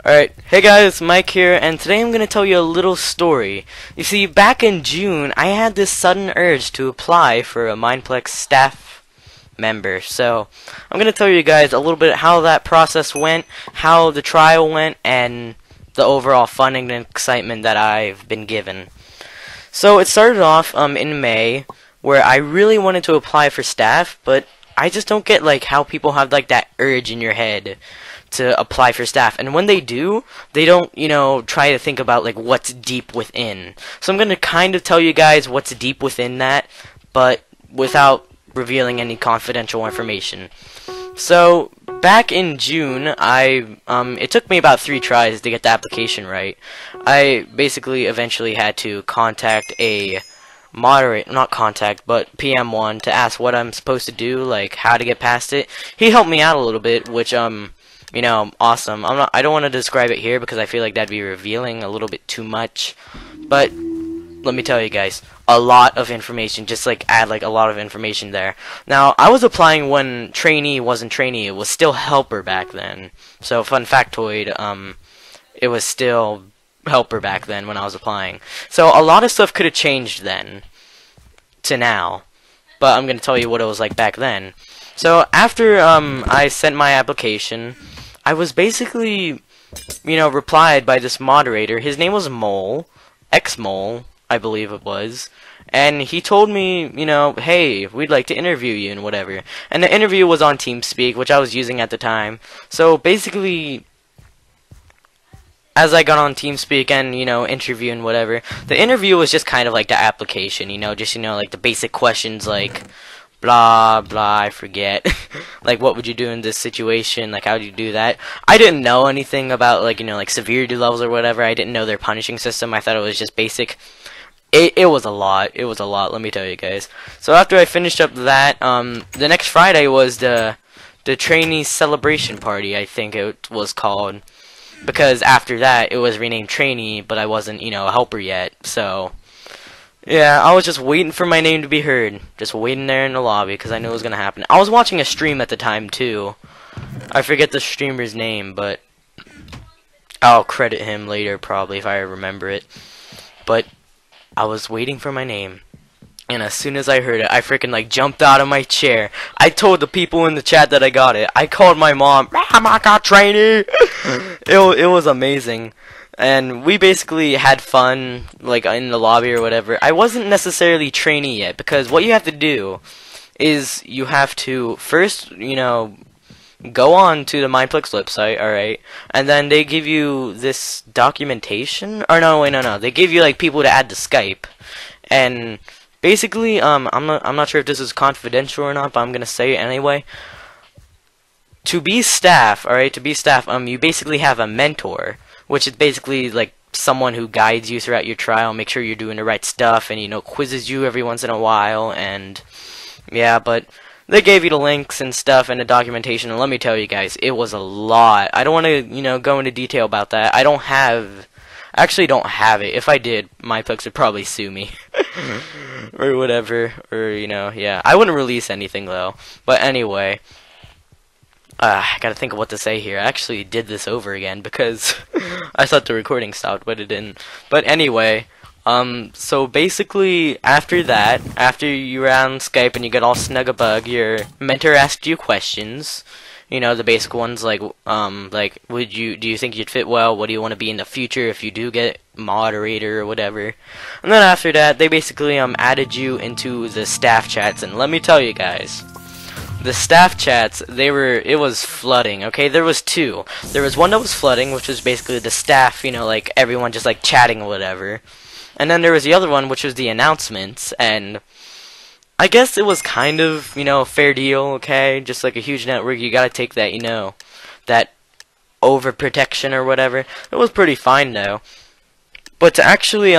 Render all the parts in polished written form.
Alright, hey guys, Mike here, and today I'm going to tell you a little story. You see, back in June, I had this sudden urge to apply for a Mineplex staff member. So, I'm going to tell you guys a little bit how that process went, how the trial went, and the overall fun and excitement that I've been given. So, it started off in May, where I really wanted to apply for staff, but I just don't get like how people have like that urge in your head to apply for staff, and when they do, they don't, try to think about like what's deep within. So I'm gonna kind of tell you guys what's deep within that, but without revealing any confidential information. So back in June, it took me about 3 tries to get the application right. I basically eventually had to contact a moderator, not contact, but PM1 to ask what I'm supposed to do, like how to get past it. He helped me out a little bit, which awesome. I don't want to describe it here because I feel like that'd be revealing a little bit too much. But let me tell you guys, a lot of information, just like add like a lot of information there. Now, I was applying when trainee wasn't trainee, it was still helper back then. So fun factoid, it was still helper back then when I was applying. So a lot of stuff could have changed then to now. But I'm going to tell you what it was like back then. So after I sent my application, I was basically, replied by this moderator. His name was Mole, X-Mole, I believe it was. And he told me, hey, we'd like to interview you and whatever. And the interview was on TeamSpeak, which I was using at the time. So basically, as I got on TeamSpeak and, interview and whatever, the interview was just kind of like the application, like the basic questions like blah blah, I forget. Like, what would you do in this situation? Like, how do you do that? I didn't know anything about like severity levels or whatever. I didn't know their punishing system. I thought it was just basic. It was a lot. It was a lot, let me tell you guys. So after I finished up that, the next Friday was the trainee celebration party, I think it was called, because after that it was renamed trainee, but I wasn't a helper yet. So yeah, I was just waiting for my name to be heard. Just waiting there in the lobby because I knew it was going to happen. I was watching a stream at the time, too. I forget the streamer's name, but I'll credit him later, probably, if I remember it. But I was waiting for my name. And as soon as I heard it, I freaking, like, jumped out of my chair. I told the people in the chat that I got it. I called my mom. I got trainee! It was amazing. And we basically had fun, like, in the lobby or whatever. I wasn't necessarily trainee yet, because what you have to do is you have to first, go on to the Mineplex website, alright, and then they give you this documentation, or no, they give you, like, people to add to Skype, and basically, I'm not sure if this is confidential or not, but I'm gonna say it anyway. To be staff, alright, you basically have a mentor, which is basically like someone who guides you throughout your trial, make sure you're doing the right stuff, and quizzes you every once in a while. And yeah, but they gave you the links and stuff and the documentation, and let me tell you guys, it was a lot. I don't want to go into detail about that. I actually don't have it. If I did, Mineplex would probably sue me or whatever, or yeah, I wouldn't release anything though. But anyway, I gotta think of what to say here. I actually did this over again because I thought the recording stopped, but it didn't. But anyway, so basically after that, after you were on Skype and you got all snug-a-bug, your mentor asked you questions. The basic ones like do you think you'd fit well? What do you want to be in the future if you do get moderator or whatever? And then after that, they basically added you into the staff chats, and let me tell you guys, the staff chats, it was flooding, okay? There was 2. There was one that was flooding, which was basically the staff, like everyone just like chatting or whatever. And then there was the other one, which was the announcements, and I guess it was kind of, fair deal, okay? Just like a huge network, you gotta take that, that overprotection or whatever. It was pretty fine though. But to actually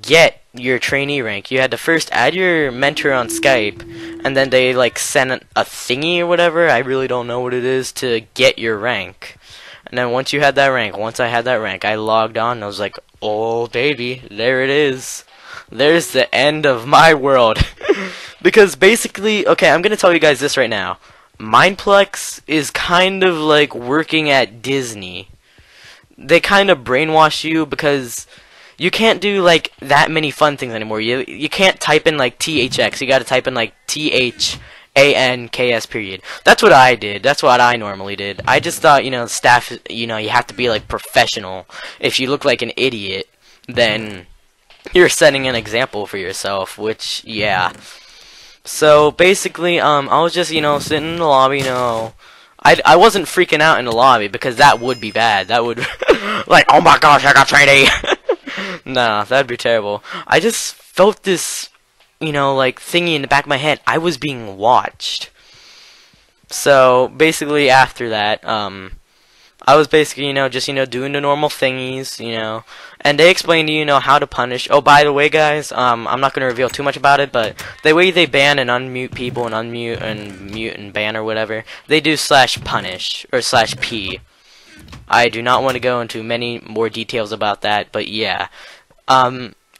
get your trainee rank, you had to first add your mentor on Skype, and then they like sent a thingy or whatever, I really don't know what it is, to get your rank. And then once I had that rank, I logged on and I was like, oh baby, there it is. There's the end of my world. Because basically, okay, I'm gonna tell you guys this right now. Mineplex is kind of like working at Disney. they kind of brainwash you because you can't do like that many fun things anymore. You can't type in like THX. You got to type in like THANKS period. That's what I did. That's what I normally did. I just thought, you know, staff, you know, you have to be like professional. If you look like an idiot, then you're setting an example for yourself, which, yeah. So basically, I was just, you know, sitting in the lobby, you know. I wasn't freaking out in the lobby because that would be bad. That would like, oh my gosh, I got trainee. Nah, that'd be terrible. I just felt this, you know, like thingy in the back of my head. I was being watched. So basically after that, I was basically, you know, just, you know, doing the normal thingies, you know, and they explained to you, you know, how to punish. Oh, by the way, guys, I'm not going to reveal too much about it, but the way they ban and unmute people and unmute and mute and ban or whatever, they do /punish or /p. I do not want to go into many more details about that, but yeah,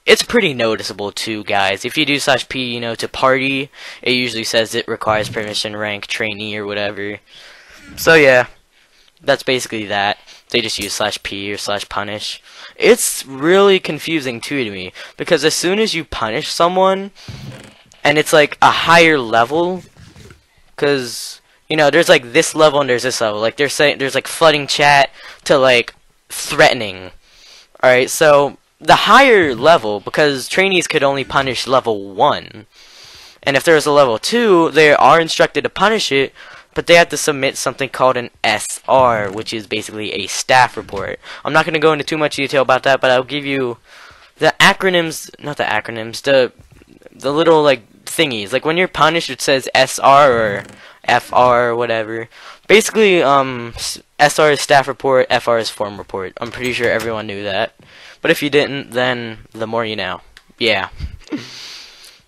it's pretty noticeable too, guys. If you do /p, you know, to party, it usually says it requires permission rank trainee or whatever. So yeah. That's basically that. They just use /p or /punish. It's really confusing too to me because as soon as you punish someone and it's like a higher level, because you know there's like this level and there's this level. Like they're saying there's like flooding chat to like threatening. All right, so the higher level, because trainees could only punish level 1, and if there's a level 2, they are instructed to punish it. But they have to submit something called an SR, which is basically a staff report. I'm not going to go into too much detail about that, but I'll give you the acronyms, not the acronyms, the little like thingies. Like when you're punished, it says SR or FR or whatever. Basically, SR is staff report, FR is form report. I'm pretty sure everyone knew that. But if you didn't, then the more you know. Yeah.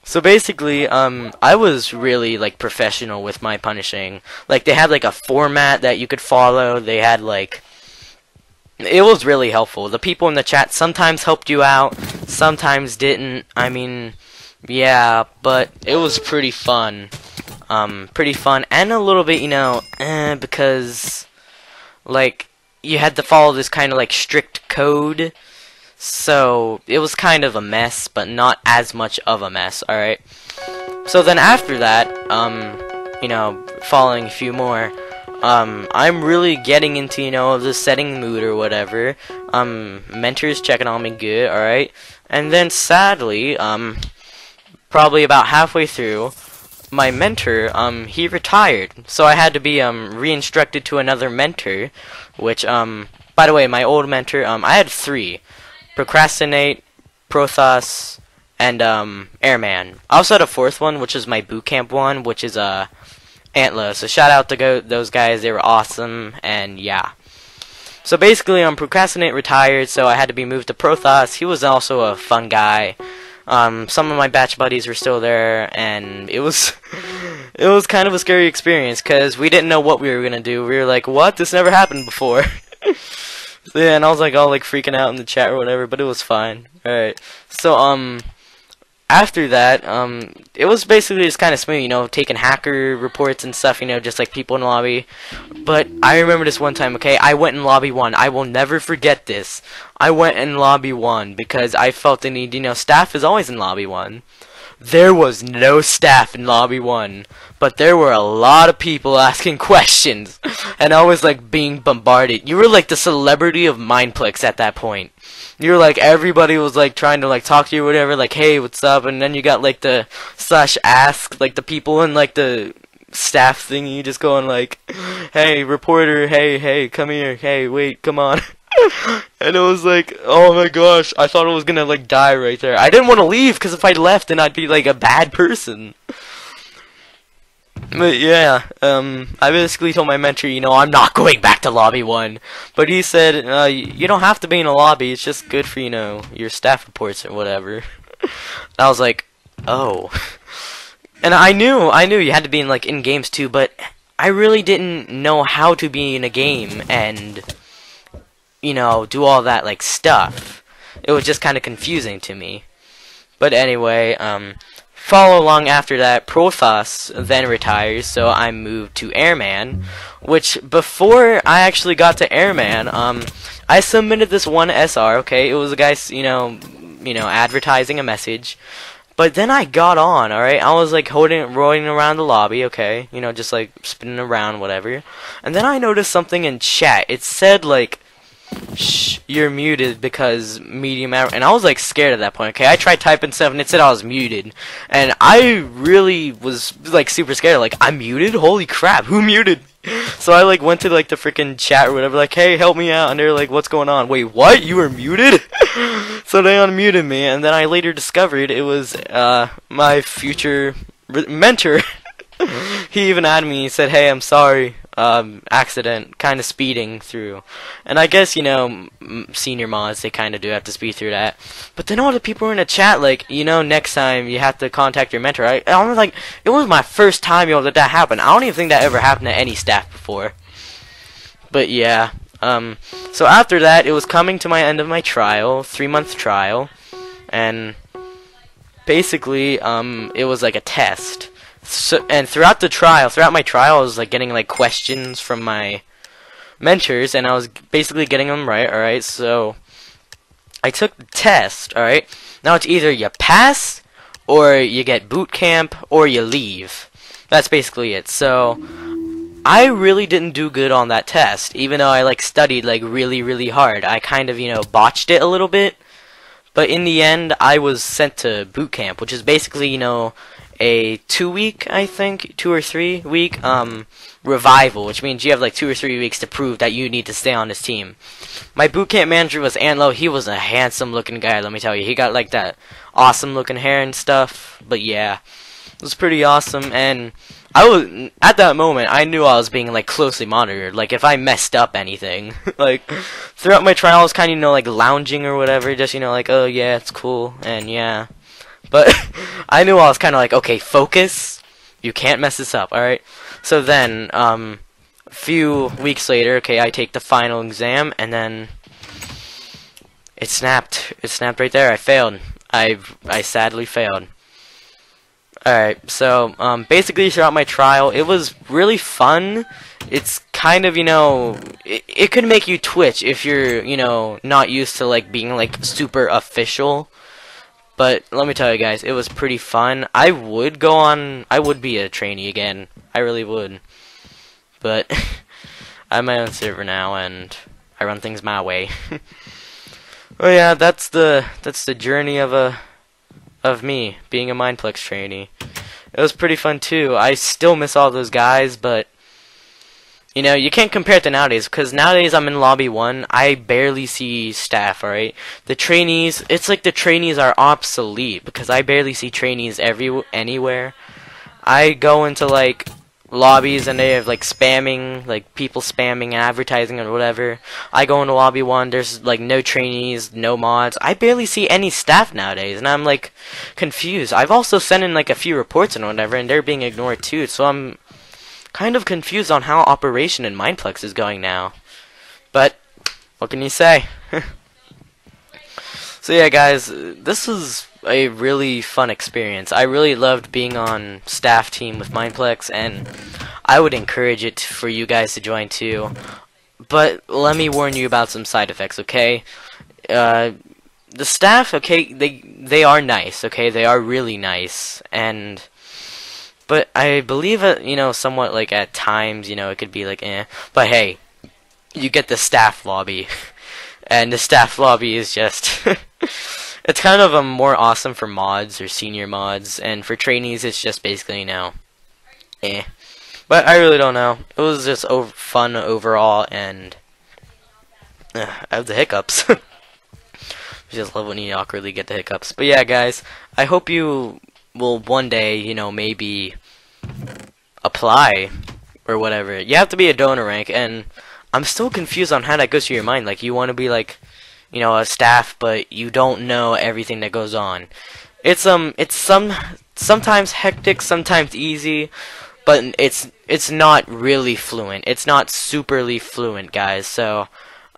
So basically, I was really like professional with my punishing. Like they had like a format that you could follow. They had like, it was really helpful. The people in the chat sometimes helped you out, sometimes didn't. I mean, yeah, but it was pretty fun. Pretty fun and a little bit, you know, because like you had to follow this kind of like strict code. So it was kind of a mess, but not as much of a mess, alright? So then after that, you know, following a few more, I'm really getting into, you know, the setting mood or whatever. Mentor's checking on me good, alright? And then sadly, probably about halfway through, my mentor, he retired. So I had to be, re-instructed to another mentor, which, by the way, my old mentor, I had 3. Procrastinate, Prothos, and Airman. I also had a 4th one, which is my bootcamp one, which is Antler. So shout out to those guys, they were awesome, and yeah. So basically, Procrastinate retired, so I had to be moved to Prothos. He was also a fun guy. Some of my batch buddies were still there, and it was it was kind of a scary experience because we didn't know what we were gonna do. We were like, "What? This never happened before." So, yeah, and I was like all like freaking out in the chat or whatever, but it was fine. Alright. So after that, it was basically just kinda smooth, you know, taking hacker reports and stuff, you know, just like people in the lobby. But I remember this one time, okay, I went in lobby 1. I will never forget this. I went in lobby 1 because I felt the need, you know, staff is always in lobby 1. There was no staff in lobby 1, but there were a lot of people asking questions, and I was like being bombarded. You were like the celebrity of Mineplex at that point. You were like, everybody was like trying to like talk to you or whatever, like, hey, what's up? And then you got like the /ask, like the people in like the staff thing, you just going like, hey, reporter, hey, come here, hey, wait, come on. And it was like, oh my gosh, I thought I was gonna like die right there. I didn't want to leave because if I left then I'd be like a bad person. But yeah, I basically told my mentor, you know, I'm not going back to lobby 1. But he said, you don't have to be in a lobby, it's just good for, you know, your staff reports or whatever. And I was like, oh. And I knew you had to be in like in games too, but I really didn't know how to be in a game and, you know, do all that like stuff. It was just kind of confusing to me. But anyway, follow along after that, Profas then retires, so I moved to Airman, which before I actually got to Airman, I submitted this one SR, okay? It was a guy, advertising a message. But then I got on, alright? I was like rolling around the lobby, okay? Just like spinning around, whatever. And then I noticed something in chat. It said like, shh, you're muted because medium hour. And I was like scared at that point, okay? I tried typing stuff and it said I was muted. And I really was like super scared. Like, I'm muted? Holy crap, who muted? So I like went to like the freaking chat or whatever, like, hey, help me out. And they're like, what's going on? Wait, what? You were muted? So they unmuted me, and then I later discovered it was my future mentor. He even added me. He said, hey, I'm sorry, accident, kind of speeding through. And I guess, senior mods, they kind of do have to speed through that. But then all the people were in the chat like, next time you have to contact your mentor. I was like, it was my first time, that happened. I don't even think that ever happened to any staff before. But yeah. So after that, it was coming to my end of my trial, 3-month trial, and basically, it was like a test. So, and throughout my trial, I was like getting like questions from my mentors, and I was basically getting them right, alright? So, I took the test, alright? Now it's either you pass, or you get boot camp, or you leave. That's basically it. So, I really didn't do good on that test, even though I like studied like really, really hard. I kind of, botched it a little bit. But in the end, I was sent to boot camp, which is basically, a 2-week, I think, 2 or 3 week revival, which means you have like 2 or 3 weeks to prove that you need to stay on this team. My boot camp manager was Antlo. He was a handsome looking guy, let me tell you. He got like that awesome looking hair and stuff. But yeah, it was pretty awesome. And I was, at that moment, I knew I was being like closely monitored. Like if I messed up anything, like throughout my trial, I was kind of like lounging or whatever, just like, oh yeah, it's cool, and yeah. But I knew I was kind of like, okay, focus. You can't mess this up, alright? So then, a few weeks later, okay, I take the final exam, and then it snapped. It snapped right there. I failed. I sadly failed. Alright, so, basically throughout my trial, it was really fun. It's kind of, it could make you twitch if you're, not used to, like, being, like, super official. But let me tell you guys, it was pretty fun. I would be a trainee again. I really would. But I have my own server now, and I run things my way. Oh yeah, that's the journey of me being a Mineplex trainee. It was pretty fun too. I still miss all those guys, but you can't compare it to nowadays, because nowadays I'm in lobby 1. I barely see staff, alright? The trainees, it's like the trainees are obsolete, because I barely see trainees anywhere. I go into like lobbies and they have like spamming, like people spamming advertising or whatever. I go into lobby 1, there's like no trainees, no mods. I barely see any staff nowadays, and I'm like confused. I've also sent in like a few reports and whatever, and they're being ignored too, so I'm kind of confused on how operation in Mineplex is going now. But what can you say? So yeah, guys, this was a really fun experience. I really loved being on staff team with Mineplex, and I would encourage it for you guys to join too. But let me warn you about some side effects, okay? The staff, okay, they are nice, okay? They are really nice, but I believe somewhat like at times, it could be like, eh. But hey, you get the staff lobby, and the staff lobby is just, it's kind of more awesome for mods or senior mods, and for trainees, it's just basically, eh. But I really don't know. It was just fun overall, and I have the hiccups. I just love when you awkwardly get the hiccups. But yeah, guys, I hope you will one day, maybe apply or whatever. You have to be a donor rank, and I'm still confused on how that goes through your mind. Like, you want to be like, a staff, but you don't know everything that goes on. It's sometimes hectic, sometimes easy, but it's not really fluent. It's not superly fluent, guys. So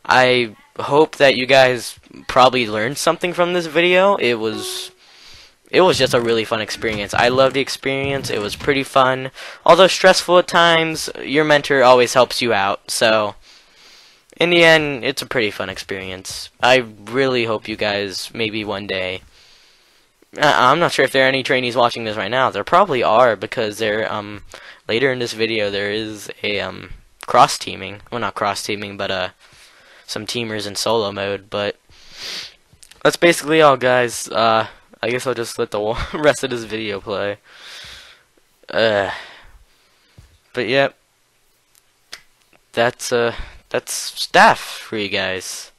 I hope that you guys probably learned something from this video. It was it was just a really fun experience. I loved the experience. It was pretty fun. Although stressful at times, your mentor always helps you out. So, in the end, it's a pretty fun experience. I really hope you guys, maybe one day... I'm not sure if there are any trainees watching this right now. There probably are, because they're, later in this video, there is a, cross-teaming. Well, not cross-teaming, but, some teamers in solo mode. But, that's basically all, guys. I guess I'll just let the rest of this video play. But, yep. That's Staff for you guys.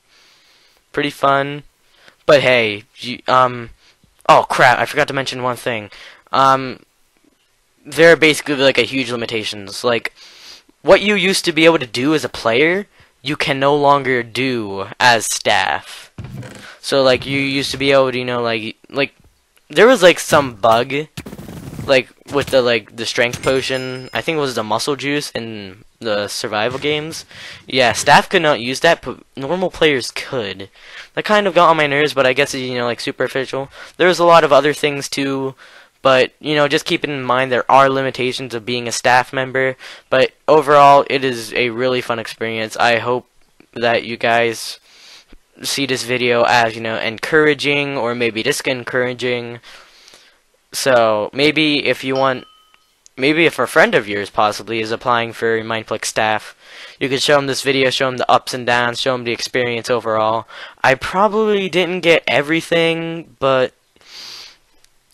Pretty fun. But, hey, oh crap, I forgot to mention one thing. There are basically like a huge limitations. Like, what you used to be able to do as a player, you can no longer do as Staff. So like, you used to be able to, you know, like there was like some bug, like with the strength potion. I think it was the muscle juice in the survival games. Yeah, Staff could not use that, but normal players could. That kind of got on my nerves, but I guess it's, you know, like superficial. There's a lot of other things too, but you know, just keep in mind there are limitations of being a Staff member. But overall, it is a really fun experience. I hope that you guys see this video as, you know, encouraging or maybe discouraging. So maybe if you want, maybe if a friend of yours possibly is applying for Mineplex Staff, you could show them this video, show them the ups and downs, show them the experience overall. I probably didn't get everything, but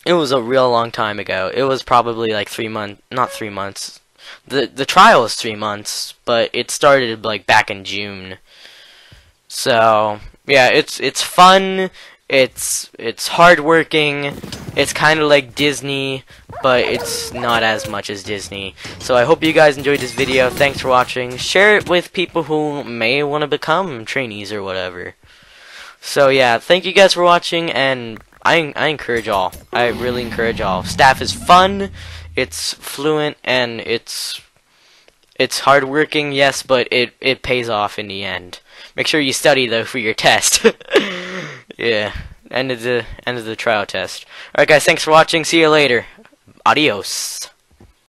it was a real long time ago. It was probably like 3 months, not 3 months. The trial is 3 months, but it started like back in June. So yeah, it's fun. It's hardworking. It's kind of like Disney, but it's not as much as Disney. So I hope you guys enjoyed this video. Thanks for watching. Share it with people who may want to become trainees or whatever. So yeah, thank you guys for watching, and I encourage all. I really encourage all. Staff is fun. It's fluent, and it's hardworking, yes, but it pays off in the end. Make sure you study though for your test. Yeah, end of the trial test. Alright guys, thanks for watching. See you later. Adios.